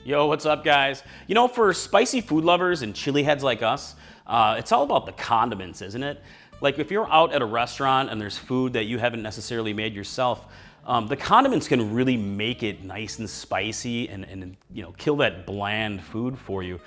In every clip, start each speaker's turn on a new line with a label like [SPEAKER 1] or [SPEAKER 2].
[SPEAKER 1] Yo, what's up, guys? You know, for spicy food lovers and chili heads like us, it's all about the condiments, isn't it? Like if you're out at a restaurant and there's food that you haven't necessarily made yourself, the condiments can really make it nice and spicy and you know, kill that bland food for you.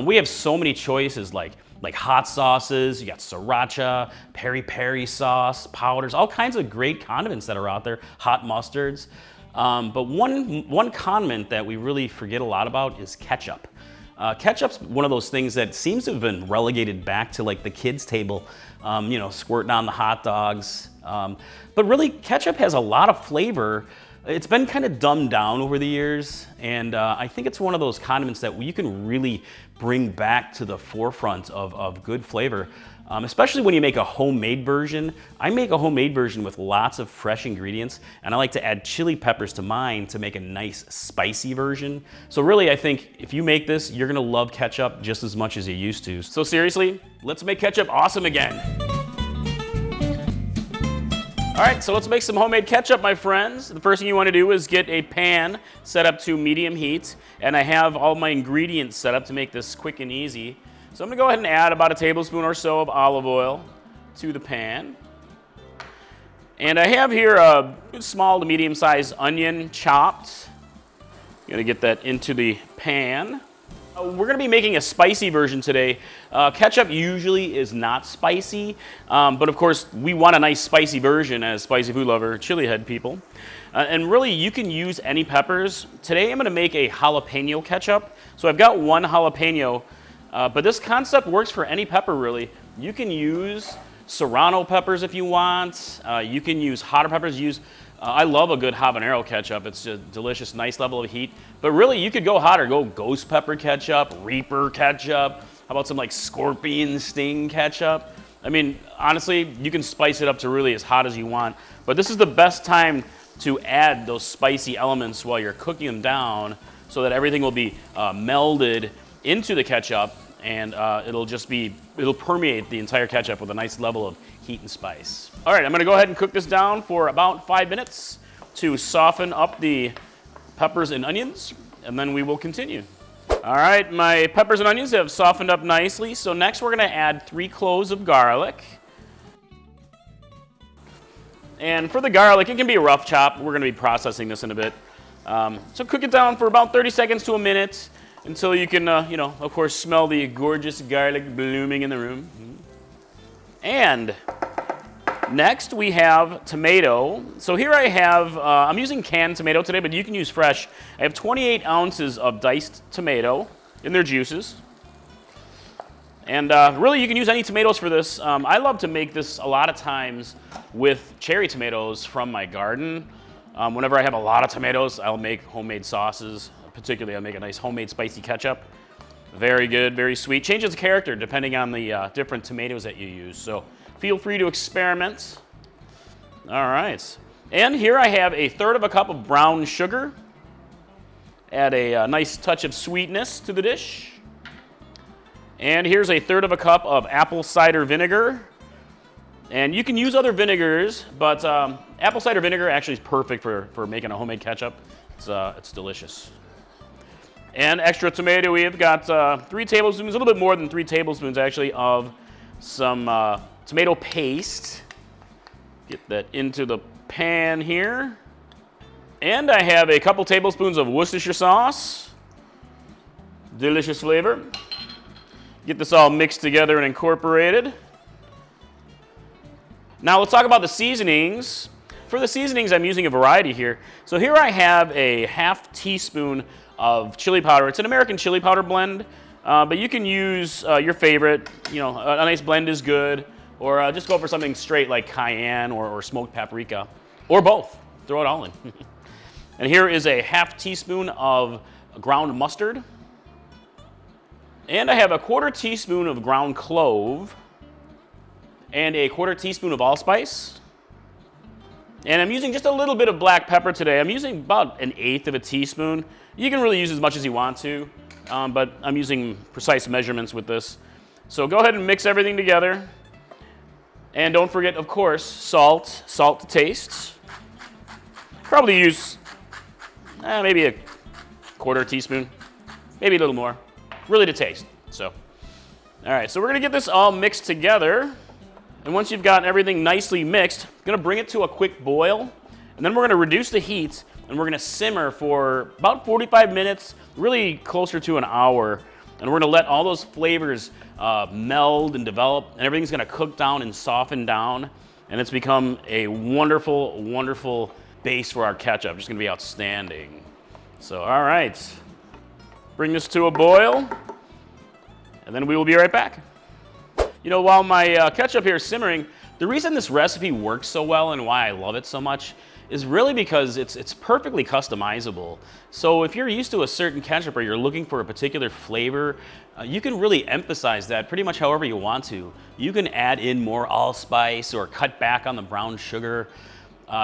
[SPEAKER 1] We have so many choices like hot sauces, you got sriracha, peri-peri sauce, powders, all kinds of great condiments that are out there, hot mustards. But one condiment that we really forget a lot about is ketchup. Ketchup's one of those things that seems to have been relegated back to like the kids' table, you know, squirting on the hot dogs. But really, ketchup has a lot of flavor. It's been kind of dumbed down over the years, and I think it's one of those condiments that you can really bring back to the forefront of good flavor. Especially when you make a homemade version. I make a homemade version with lots of fresh ingredients, and I like to add chili peppers to mine to make a nice spicy version. So really, I think if you make this, you're gonna love ketchup just as much as you used to. So seriously, let's make ketchup awesome again. All right, so let's make some homemade ketchup, my friends. The first thing you wanna do is get a pan set up to medium heat, and I have all my ingredients set up to make this quick and easy. So I'm gonna go ahead and add about a tablespoon or so of olive oil to the pan. And I have here a small to medium-sized onion chopped. Gonna get that into the pan. We're gonna be making a spicy version today. Ketchup usually is not spicy, but of course we want a nice spicy version as spicy food lover, chili head people. And really you can use any peppers. Today I'm gonna make a jalapeno ketchup. So I've got one jalapeno. But this concept works for any pepper, really. You can use serrano peppers if you want. You can use hotter peppers. I love a good habanero ketchup. It's a delicious, nice level of heat. But really, you could go hotter. Go ghost pepper ketchup, reaper ketchup. How about some like scorpion sting ketchup? I mean, honestly, you can spice it up to really as hot as you want. But this is the best time to add those spicy elements while you're cooking them down so that everything will be melded into the ketchup, and it'll permeate the entire ketchup with a nice level of heat and spice. All right, I'm gonna go ahead and cook this down for about 5 minutes to soften up the peppers and onions, and then we will continue. All right, my peppers and onions have softened up nicely, so next we're gonna add 3 cloves of garlic. And for the garlic, it can be a rough chop. We're gonna be processing this in a bit. So cook it down for about 30 seconds to a minute, until you can, you know, of course, smell the gorgeous garlic blooming in the room. And next we have tomato. So here I have, I'm using canned tomato today, but you can use fresh. I have 28 ounces of diced tomato in their juices. And really, you can use any tomatoes for this. I love to make this a lot of times with cherry tomatoes from my garden. Whenever I have a lot of tomatoes, I'll make homemade sauces. Particularly, I'll make a nice homemade spicy ketchup. Very good, very sweet. Changes the character depending on the different tomatoes that you use. So feel free to experiment. All right. And here I have 1/3 cup of brown sugar. Add a nice touch of sweetness to the dish. And here's 1/3 cup of apple cider vinegar. And you can use other vinegars, but apple cider vinegar actually is perfect for making a homemade ketchup. It's delicious. And extra tomato, we've got 3 tablespoons, a little bit more than 3 tablespoons actually, of some tomato paste. Get that into the pan here. And I have a couple tablespoons of Worcestershire sauce. Delicious flavor. Get this all mixed together and incorporated. Now let's talk about the seasonings. For the seasonings, I'm using a variety here. So here I have a 1/2 teaspoon of chili powder. It's an American chili powder blend, but you can use your favorite. You know, a nice blend is good, or just go for something straight like cayenne or smoked paprika, or both. Throw it all in. And here is a 1/2 teaspoon of ground mustard, and I have a 1/4 teaspoon of ground clove, and a 1/4 teaspoon of allspice. And I'm using just a little bit of black pepper today. I'm using about 1/8 of a teaspoon. You can really use as much as you want to, but I'm using precise measurements with this. So go ahead and mix everything together. And don't forget, of course, salt to taste. Probably use maybe a 1/4 teaspoon. maybe a little more, really to taste. So, all right, so we're gonna get this all mixed together. And once you've got everything nicely mixed, gonna bring it to a quick boil, and then we're gonna reduce the heat, and we're gonna simmer for about 45 minutes, really closer to an hour. And we're gonna let all those flavors meld and develop, and everything's gonna cook down and soften down. And it's become a wonderful, wonderful base for our ketchup. It's gonna be outstanding. So, all right, bring this to a boil, and then we will be right back. You know, while my ketchup here is simmering, the reason this recipe works so well and why I love it so much is really because it's perfectly customizable. So if you're used to a certain ketchup or you're looking for a particular flavor, you can really emphasize that pretty much however you want to. You can add in more allspice or cut back on the brown sugar.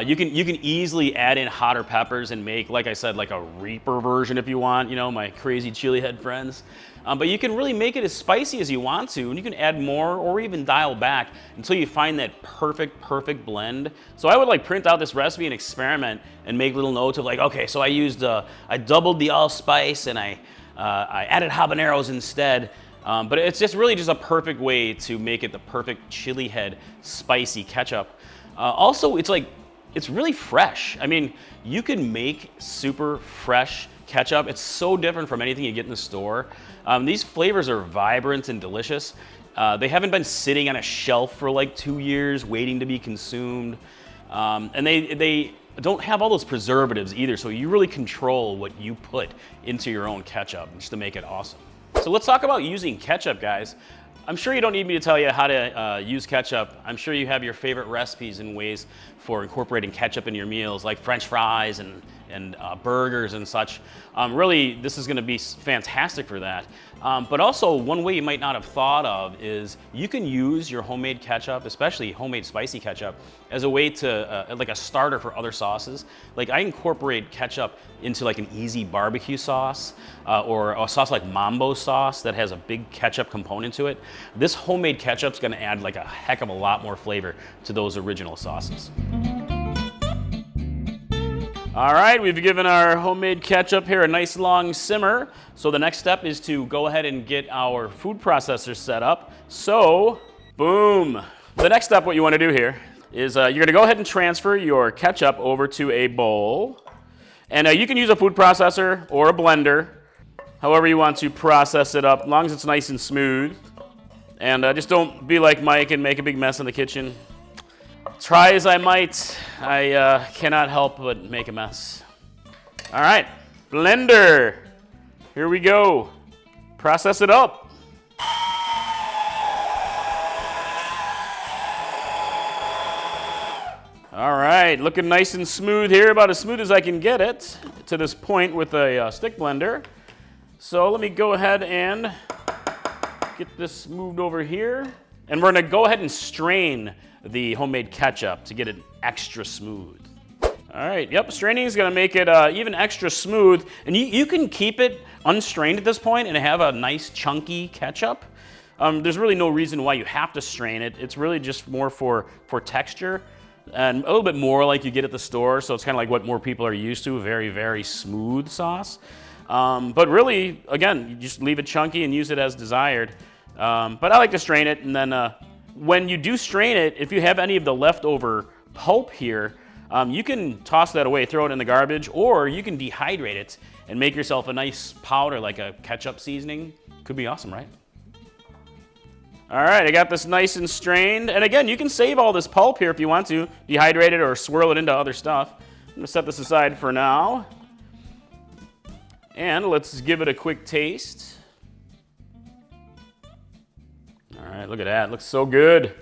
[SPEAKER 1] You can easily add in hotter peppers and make, like I said, like a Reaper version if you want, you know, my crazy chili head friends. But you can really make it as spicy as you want to, and you can add more or even dial back until you find that perfect blend. So I would like print out this recipe and experiment and make little notes of like, okay, so I doubled the allspice and I added habaneros instead. But it's just really just a perfect way to make it the perfect chili head spicy ketchup. Also, it's really fresh. I mean, you can make super fresh ketchup. It's so different from anything you get in the store. These flavors are vibrant and delicious. They haven't been sitting on a shelf for like 2 years waiting to be consumed. And they don't have all those preservatives either, so you really control what you put into your own ketchup just to make it awesome. So let's talk about using ketchup, guys. I'm sure you don't need me to tell you how to use ketchup. I'm sure you have your favorite recipes and ways for incorporating ketchup in your meals, like French fries and burgers and such. Really, this is gonna be fantastic for that. But also, one way you might not have thought of is you can use your homemade ketchup, especially homemade spicy ketchup, as a way to, like a starter for other sauces. Like I incorporate ketchup into like an easy barbecue sauce or a sauce like Mambo sauce that has a big ketchup component to it. This homemade ketchup's gonna add like a heck of a lot more flavor to those original sauces. All right, we've given our homemade ketchup here a nice long simmer. So the next step is to go ahead and get our food processor set up. So, boom. The next step, what you want to do here is you're going to go ahead and transfer your ketchup over to a bowl. And you can use a food processor or a blender, however you want to process it up, as long as it's nice and smooth. And just don't be like Mike and make a big mess in the kitchen. Try as I might, I cannot help but make a mess. All right, blender. Here we go. Process it up. All right, looking nice and smooth here, about as smooth as I can get it to this point with a stick blender. So let me go ahead and get this moved over here. And we're gonna go ahead and strain the homemade ketchup to get it extra smooth. All right, yep, straining is gonna make it even extra smooth. And you can keep it unstrained at this point and have a nice chunky ketchup. There's really no reason why you have to strain it. It's really just more for texture and a little bit more like you get at the store. So it's kind of like what more people are used to, a very, very smooth sauce. But really, again, you just leave it chunky and use it as desired. But I like to strain it, and then when you do strain it, if you have any of the leftover pulp here, you can toss that away, throw it in the garbage, or you can dehydrate it and make yourself a nice powder like a ketchup seasoning. Could be awesome, right? All right, I got this nice and strained. And again, you can save all this pulp here if you want to, dehydrate it or swirl it into other stuff. I'm gonna set this aside for now. And let's give it a quick taste. All right, look at that. It looks so good.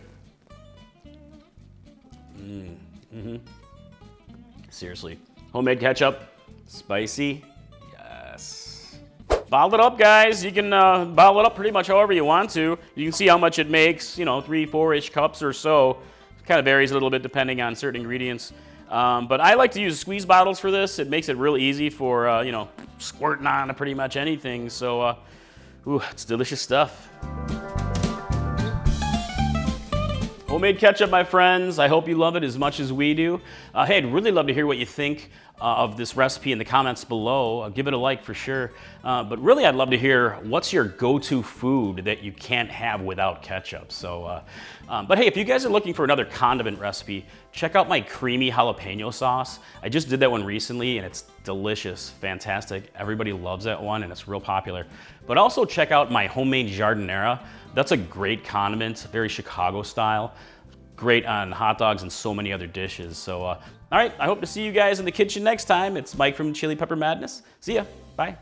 [SPEAKER 1] Seriously. Homemade ketchup, spicy, yes. Bottle it up, guys. You can bottle it up pretty much however you want to. You can see how much it makes, 3, 4-ish cups or so. It kind of varies a little bit depending on certain ingredients. But I like to use squeeze bottles for this. It makes it real easy for, squirting on to pretty much anything. So, it's delicious stuff. Homemade ketchup, my friends. I hope you love it as much as we do. Hey, I'd really love to hear what you think of this recipe in the comments below. Give it a like for sure. But really, I'd love to hear what's your go-to food that you can't have without ketchup. So, but hey, if you guys are looking for another condiment recipe, check out my creamy jalapeno sauce. I just did that one recently and it's delicious, fantastic. Everybody loves that one and it's real popular. But also check out my homemade jardinera. That's a great condiment, very Chicago style. Great on hot dogs and so many other dishes. So, all right, I hope to see you guys in the kitchen next time. It's Mike from Chili Pepper Madness. See ya, bye.